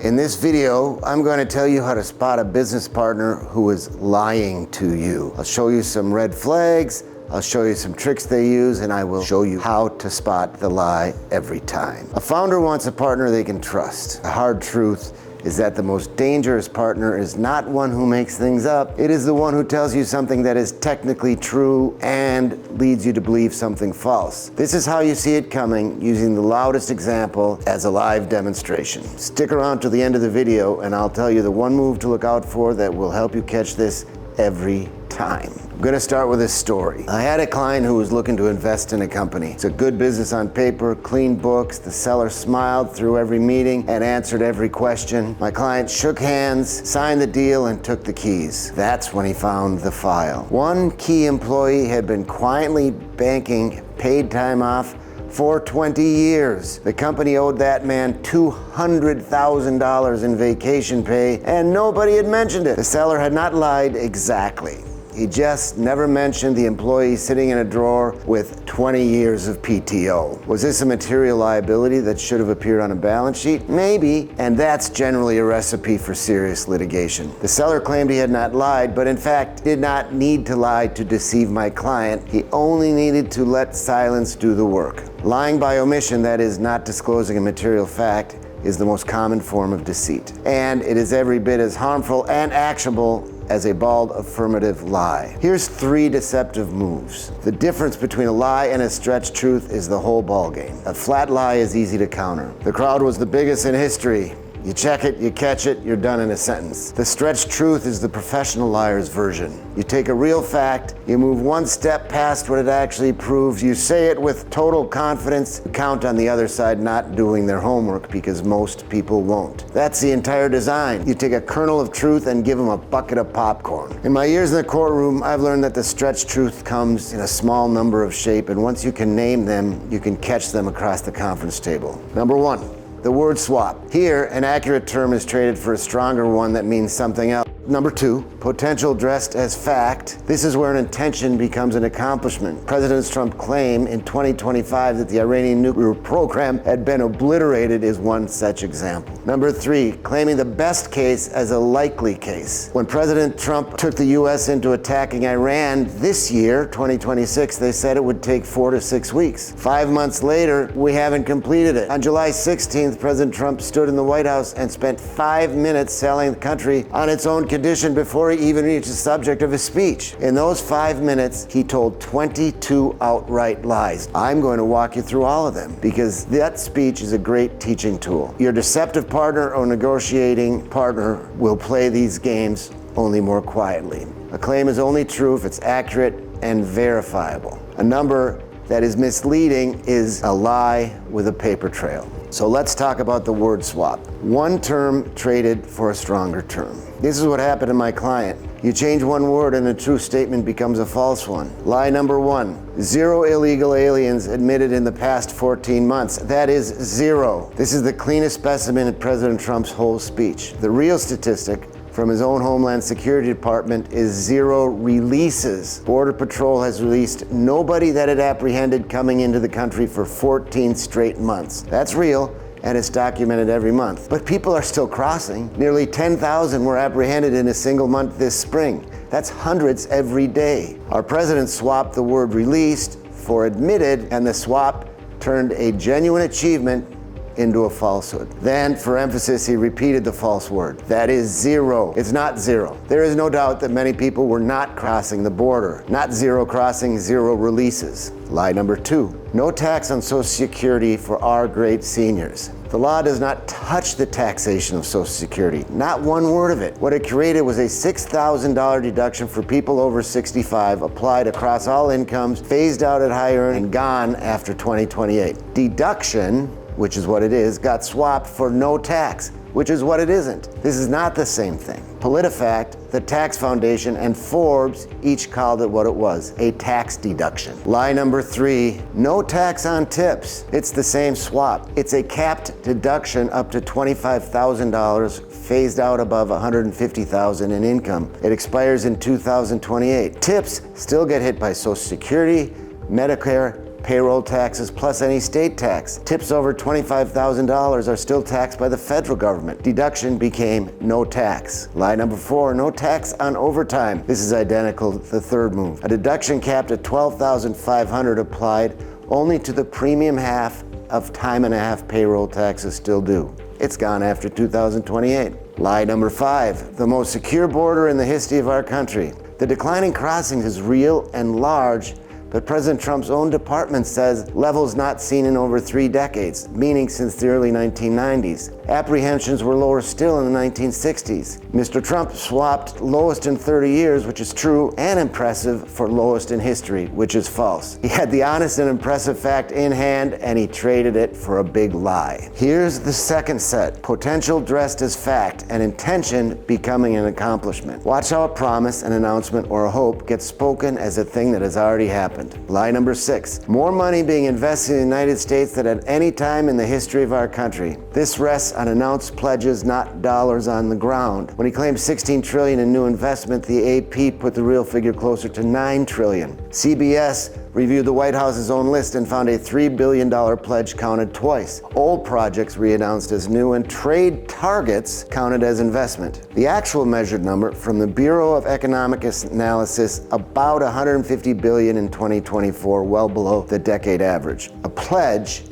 In this video, I'm going to tell you how to spot a business partner who is lying to you. I'll show you some red flags, I'll show you some tricks they use, and I will show you how to spot the lie every time. A founder wants a partner they can trust. The hard truth is that the most dangerous partner is not one who makes things up. It is the one who tells you something that is technically true and leads you to believe something false. This is how you see it coming, using the loudest example as a live demonstration. Stick around to the end of the video and I'll tell you the one move to look out for that will help you catch this every time. I'm going to start with this story. I had a client who was looking to invest in a company. It's a good business on paper, clean books. The seller smiled through every meeting and answered every question. My client shook hands, signed the deal, and took the keys. That's when he found the file. One key employee had been quietly banking paid time off for 20 years. The company owed that man $200,000 in vacation pay, and nobody had mentioned it. The seller had not lied exactly. He just never mentioned the employee sitting in a drawer with 20 years of PTO. Was this a material liability that should have appeared on a balance sheet? Maybe, and that's generally a recipe for serious litigation. The seller claimed he had not lied, but in fact did not need to lie to deceive my client. He only needed to let silence do the work. Lying by omission, that is, not disclosing a material fact, is the most common form of deceit. And it is every bit as harmful and actionable as a bald affirmative lie. Here's 3 deceptive moves. The difference between a lie and a stretched truth is the whole ballgame. A flat lie is easy to counter. The crowd was the biggest in history. You check it, you catch it, you're done in a sentence. The stretched truth is the professional liar's version. You take a real fact, you move one step past what it actually proves, you say it with total confidence, count on the other side not doing their homework because most people won't. That's the entire design. You take a kernel of truth and give them a bucket of popcorn. In my years in the courtroom, I've learned that the stretched truth comes in a small number of shapes, and once you can name them, you can catch them across the conference table. Number 1. The word swap. Here, an accurate term is traded for a stronger one that means something else. Number 2, potential dressed as fact. This is where an intention becomes an accomplishment. President Trump's claim in 2025 that the Iranian nuclear program had been obliterated is one such example. Number 3, claiming the best case as a likely case. When President Trump took the U.S. into attacking Iran this year, 2026, they said it would take 4 to 6 weeks. 5 months later, we haven't completed it. On July 16th, President Trump stood in the White House and spent 5 minutes selling the country on its own condition before he even reached the subject of his speech. In those 5 minutes, he told 22 outright lies. I'm going to walk you through all of them because that speech is a great teaching tool. Your deceptive partner or negotiating partner will play these games only more quietly. A claim is only true if it's accurate and verifiable. A number that is misleading is a lie with a paper trail. So let's talk about the word swap. One term traded for a stronger term. This is what happened to my client. You change one word and a true statement becomes a false one. Lie number 1, 0 illegal aliens admitted in the past 14 months. That is 0. This is the cleanest specimen of President Trump's whole speech. The real statistic from his own Homeland Security Department is 0 releases. Border Patrol has released nobody that it apprehended coming into the country for 14 straight months. That's real, and it's documented every month. But people are still crossing. Nearly 10,000 were apprehended in a single month this spring. That's hundreds every day. Our president swapped the word released for admitted, and the swap turned a genuine achievement into a falsehood. Then, for emphasis, he repeated the false word. That is 0. It's not 0. There is no doubt that many people were not crossing the border. Not 0 crossing, 0 releases. Lie number 2. No tax on Social Security for our great seniors. The law does not touch the taxation of Social Security. Not one word of it. What it created was a $6,000 deduction for people over 65, applied across all incomes, phased out at higher and gone after 2028. Deduction, which is what it is, got swapped for no tax, which is what it isn't. This is not the same thing. PolitiFact, the Tax Foundation, and Forbes each called it what it was, a tax deduction. Lie number 3, no tax on tips. It's the same swap. It's a capped deduction up to $25,000, phased out above $150,000 in income. It expires in 2028. Tips still get hit by Social Security, Medicare, payroll taxes plus any state tax. Tips over $25,000 are still taxed by the federal government. Deduction became no tax. Lie number 4, no tax on overtime. This is identical to the third move. A deduction capped at $12,500 applied only to the premium half of time and a half payroll taxes still due. It's gone after 2028. Lie number 5, the most secure border in the history of our country. The declining crossings is real and large, but President Trump's own department says levels not seen in over 3 decades, meaning since the early 1990s. Apprehensions were lower still in the 1960s. Mr. Trump swapped lowest in 30 years, which is true, and impressive, for lowest in history, which is false. He had the honest and impressive fact in hand, and he traded it for a big lie. Here's the second set, potential dressed as fact, and intention becoming an accomplishment. Watch how a promise, an announcement, or a hope gets spoken as a thing that has already happened. Lie number 6, more money being invested in the United States than at any time in the history of our country. This rests on announced pledges, not dollars on the ground. When he claimed $16 trillion in new investment, the AP put the real figure closer to $9 trillion. CBS reviewed the White House's own list and found a $3 billion pledge counted twice. Old projects re-announced as new and trade targets counted as investment. The actual measured number from the Bureau of Economic Analysis, about $150 billion in 2024, well below the decade average. A pledge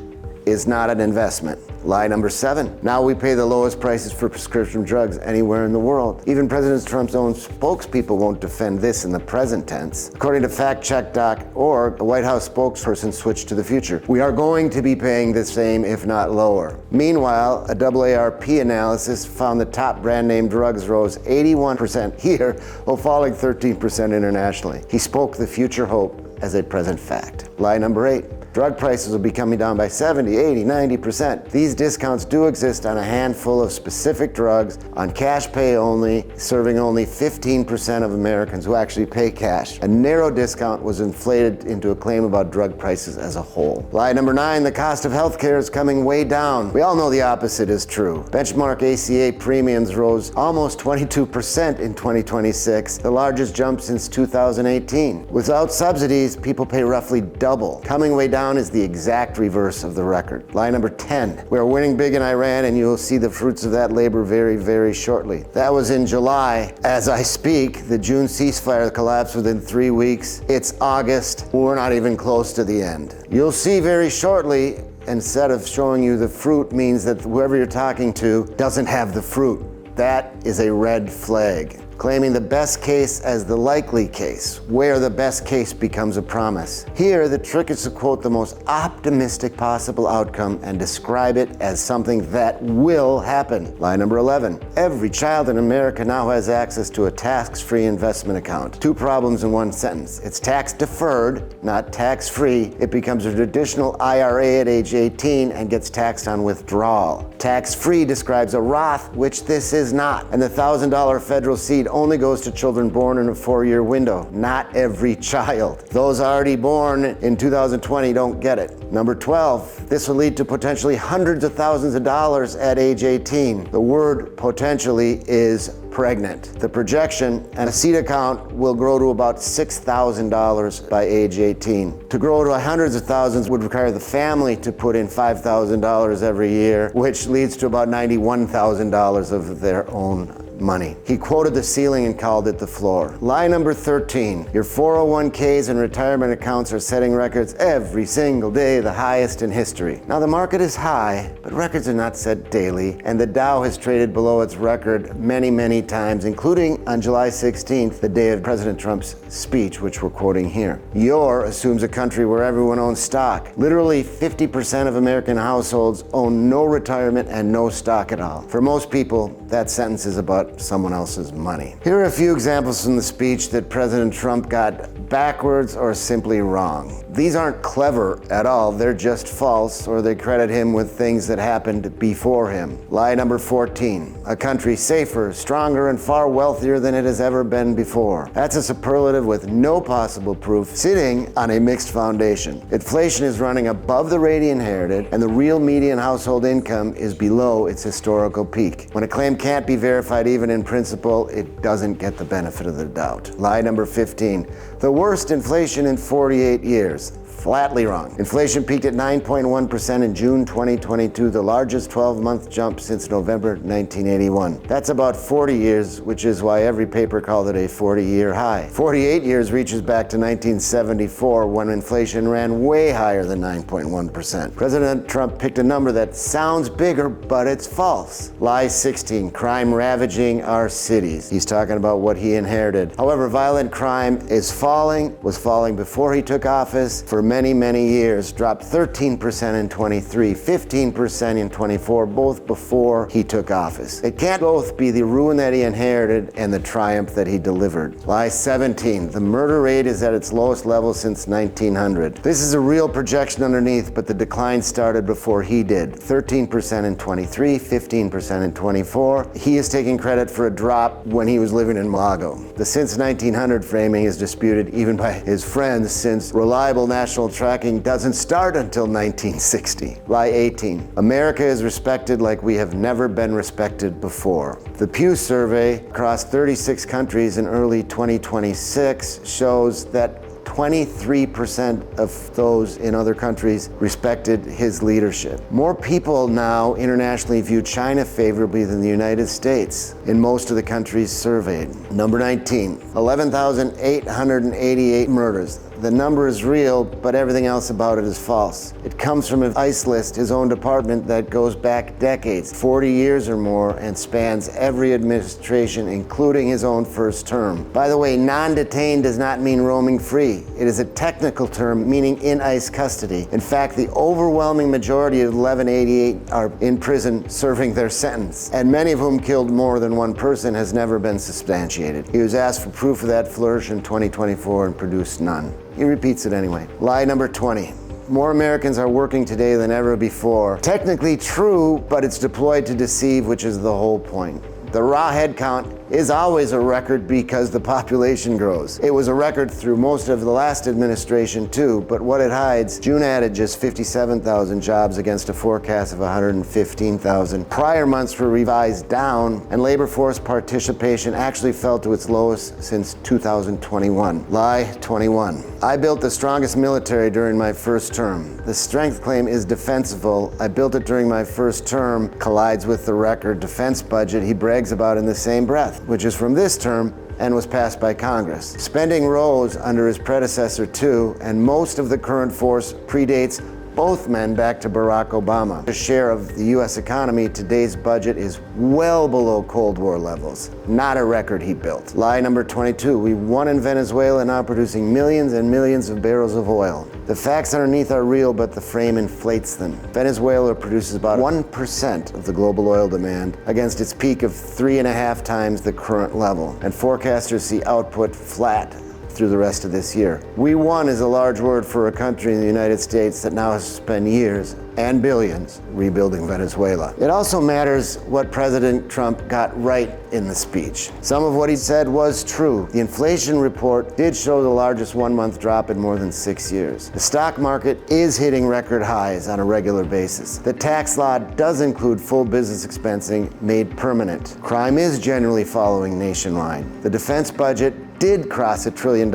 is not an investment. Lie number 7. Now we pay the lowest prices for prescription drugs anywhere in the world. Even President Trump's own spokespeople won't defend this in the present tense. According to factcheck.org, the White House spokesperson switched to the future. We are going to be paying the same, if not lower. Meanwhile, a AARP analysis found the top brand name drugs rose 81% here, while falling 13% internationally. He spoke the future hope as a present fact. Lie number 8. Drug prices will be coming down by 70, 80, 90%. These discounts do exist on a handful of specific drugs, on cash pay only, serving only 15% of Americans who actually pay cash. A narrow discount was inflated into a claim about drug prices as a whole. Lie number 9, the cost of healthcare is coming way down. We all know the opposite is true. Benchmark ACA premiums rose almost 22% in 2026, the largest jump since 2018. Without subsidies, people pay roughly double. Coming way down is the exact reverse of the record. Lie number 10. We're winning big in Iran, and you'll see the fruits of that labor very, very shortly. That was in July. As I speak, the June ceasefire collapsed within 3 weeks. It's August. We're not even close to the end. You'll see very shortly, instead of showing you the fruit means that whoever you're talking to doesn't have the fruit. That is a red flag. Claiming the best case as the likely case, where the best case becomes a promise. Here, the trick is to quote the most optimistic possible outcome and describe it as something that will happen. Lie number 11. Every child in America now has access to a tax-free investment account. 2 problems in 1 sentence. It's tax deferred, not tax-free. It becomes a traditional IRA at age 18 and gets taxed on withdrawal. Tax-free describes a Roth, which this is not. And the $1,000 federal seed only goes to children born in a 4-year window, not every child. Those already born in 2020 don't get it. Number 12, this will lead to potentially hundreds of thousands of dollars at age 18. The word potentially is pregnant. The projection and a seed account will grow to about $6,000 by age 18. To grow to hundreds of thousands would require the family to put in $5,000 every year, which leads to about $91,000 of their own money. He quoted the ceiling and called it the floor. Lie number 13. Your 401ks and retirement accounts are setting records every single day, the highest in history. Now the market is high, but records are not set daily, and the Dow has traded below its record many, many times, including on July 16th, the day of President Trump's speech, which we're quoting here. Your assumes a country where everyone owns stock. Literally 50% of American households own no retirement and no stock at all. For most people, that sentence is about someone else's money. Here are a few examples from the speech that President Trump got backwards or simply wrong. These aren't clever at all, they're just false, or they credit him with things that happened before him. Lie number 14. A country safer, stronger, and far wealthier than it has ever been before. That's a superlative with no possible proof, sitting on a mixed foundation. Inflation is running above the rate he inherited, and the real median household income is below its historical peak. When a claim can't be verified even in principle, it doesn't get the benefit of the doubt. Lie number 15. The worst inflation in 48 years. Flatly wrong. Inflation peaked at 9.1% in June 2022, the largest 12-month jump since November 1981. That's about 40 years, which is why every paper called it a 40-year high. 48 years reaches back to 1974, when inflation ran way higher than 9.1%. President Trump picked a number that sounds bigger, but it's false. Lie 16, crime ravaging our cities. He's talking about what he inherited. However, violent crime was falling before he took office for many years, dropped 13% in 23, 15% in 24, both before he took office. It can't both be the ruin that he inherited and the triumph that he delivered. Lie 17, the murder rate is at its lowest level since 1900. This is a real projection underneath, but the decline started before he did. 13% in 23, 15% in 24. He is taking credit for a drop when he was living in Malago. The since 1900 framing is disputed even by his friends, since reliable national tracking doesn't start until 1960. Lie 18. America is respected like we have never been respected before. The Pew survey across 36 countries in early 2026 shows that 23% of those in other countries respected his leadership. More people now internationally view China favorably than the United States in most of the countries surveyed. Number 19, 11,888 murders. The number is real, but everything else about it is false. It comes from an ICE list, his own department, that goes back decades, 40 years or more, and spans every administration, including his own first term. By the way, non-detained does not mean roaming free. It is a technical term meaning in ICE custody. In fact, the overwhelming majority of 1188 are in prison serving their sentence, and many of whom killed more than one person has never been substantiated. He was asked for proof of that flourish in 2024 and produced none. He repeats it anyway. Lie number 20. More Americans are working today than ever before. Technically true, but it's deployed to deceive, which is the whole point. The raw head count is always a record because the population grows. It was a record through most of the last administration too, but what it hides, June added just 57,000 jobs against a forecast of 115,000. Prior months were revised down, and labor force participation actually fell to its lowest since 2021. Lie 21. I built the strongest military during my first term. The strength claim is defensible. I built it during my first term collides with the record defense budget he brags about in the same breath, which is from this term and was passed by Congress. Spending rose under his predecessor too, and most of the current force predates both men back to Barack Obama. The share of the U.S. economy, today's budget is well below Cold War levels. Not a record he built. Lie number 22, we won in Venezuela, now producing millions and millions of barrels of oil. The facts underneath are real, but the frame inflates them. Venezuela produces about 1% of the global oil demand against its peak of 3.5 times the current level, and forecasters see output flat through the rest of this year. We won is a large word for a country in the United States that now has spent years and billions rebuilding Venezuela. It also matters what President Trump got right in the speech. Some of what he said was true. The inflation report did show the largest one-month drop in more than 6 years. The stock market is hitting record highs on a regular basis. The tax law does include full business expensing made permanent. Crime is generally following nationwide. The defense budget did cross $1 trillion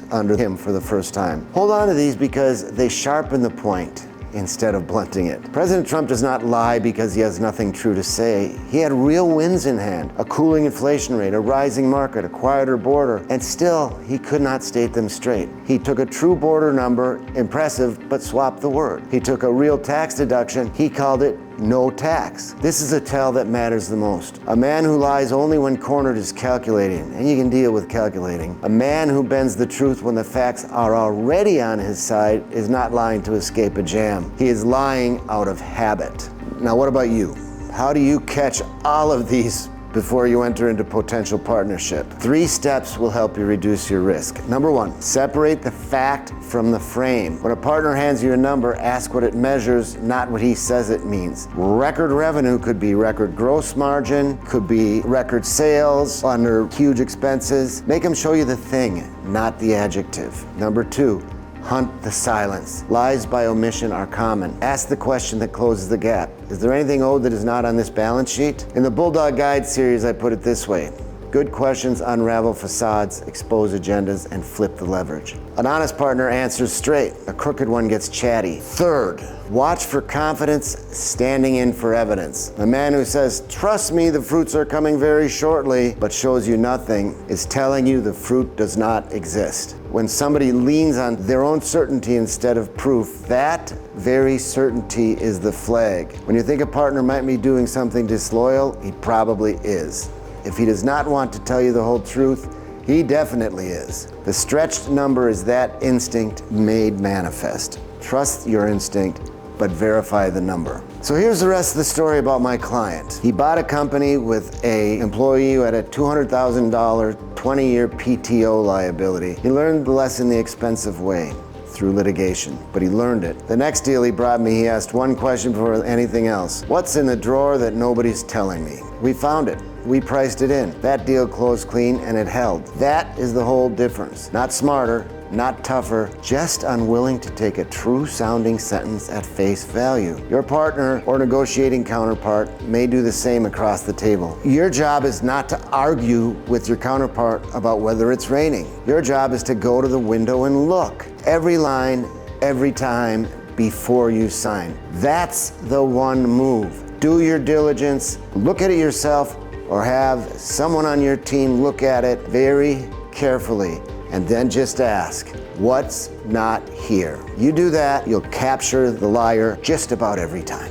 under him for the first time. Hold on to these because they sharpen the point instead of blunting it. President Trump does not lie because he has nothing true to say. He had real wins in hand, a cooling inflation rate, a rising market, a quieter border, and still he could not state them straight. He took a true border number, impressive, but swapped the word. He took a real tax deduction, he called it no tax. This is a tell that matters the most. A man who lies only when cornered is calculating, and you can deal with calculating. A man who bends the truth when the facts are already on his side is not lying to escape a jam. He is lying out of habit. Now, what about you? How do you catch all of these before you enter into potential partnership? 3 steps will help you reduce your risk. Number 1, separate the fact from the frame. When a partner hands you a number, ask what it measures, not what he says it means. Record revenue could be record gross margin, could be record sales under huge expenses. Make him show you the thing, not the adjective. Number 2, hunt the silence. Lies by omission are common. Ask the question that closes the gap. Is there anything owed that is not on this balance sheet? In the Bulldog Guide series, I put it this way. Good questions unravel facades, expose agendas, and flip the leverage. An honest partner answers straight. A crooked one gets chatty. Third, watch for confidence, standing in for evidence. The man who says, "Trust me, the fruits are coming very shortly," but shows you nothing, is telling you the fruit does not exist. When somebody leans on their own certainty instead of proof, that very certainty is the flag. When you think a partner might be doing something disloyal, he probably is. If he does not want to tell you the whole truth, he definitely is. The stretched number is that instinct made manifest. Trust your instinct, but verify the number. So here's the rest of the story about my client. He bought a company with an employee who had a $200,000 20-year PTO liability. He learned the lesson the expensive way, through litigation, but he learned it. The next deal he brought me, he asked one question before anything else. What's in the drawer that nobody's telling me? We found it. We priced it in. That deal closed clean and it held. That is the whole difference. Not smarter, not tougher, just unwilling to take a true sounding sentence at face value. Your partner or negotiating counterpart may do the same across the table. Your job is not to argue with your counterpart about whether it's raining. Your job is to go to the window and look. Every line, every time, before you sign. That's the one move. Do your diligence, look at it yourself, or have someone on your team look at it very carefully, and then just ask, what's not here? You do that, you'll capture the liar just about every time.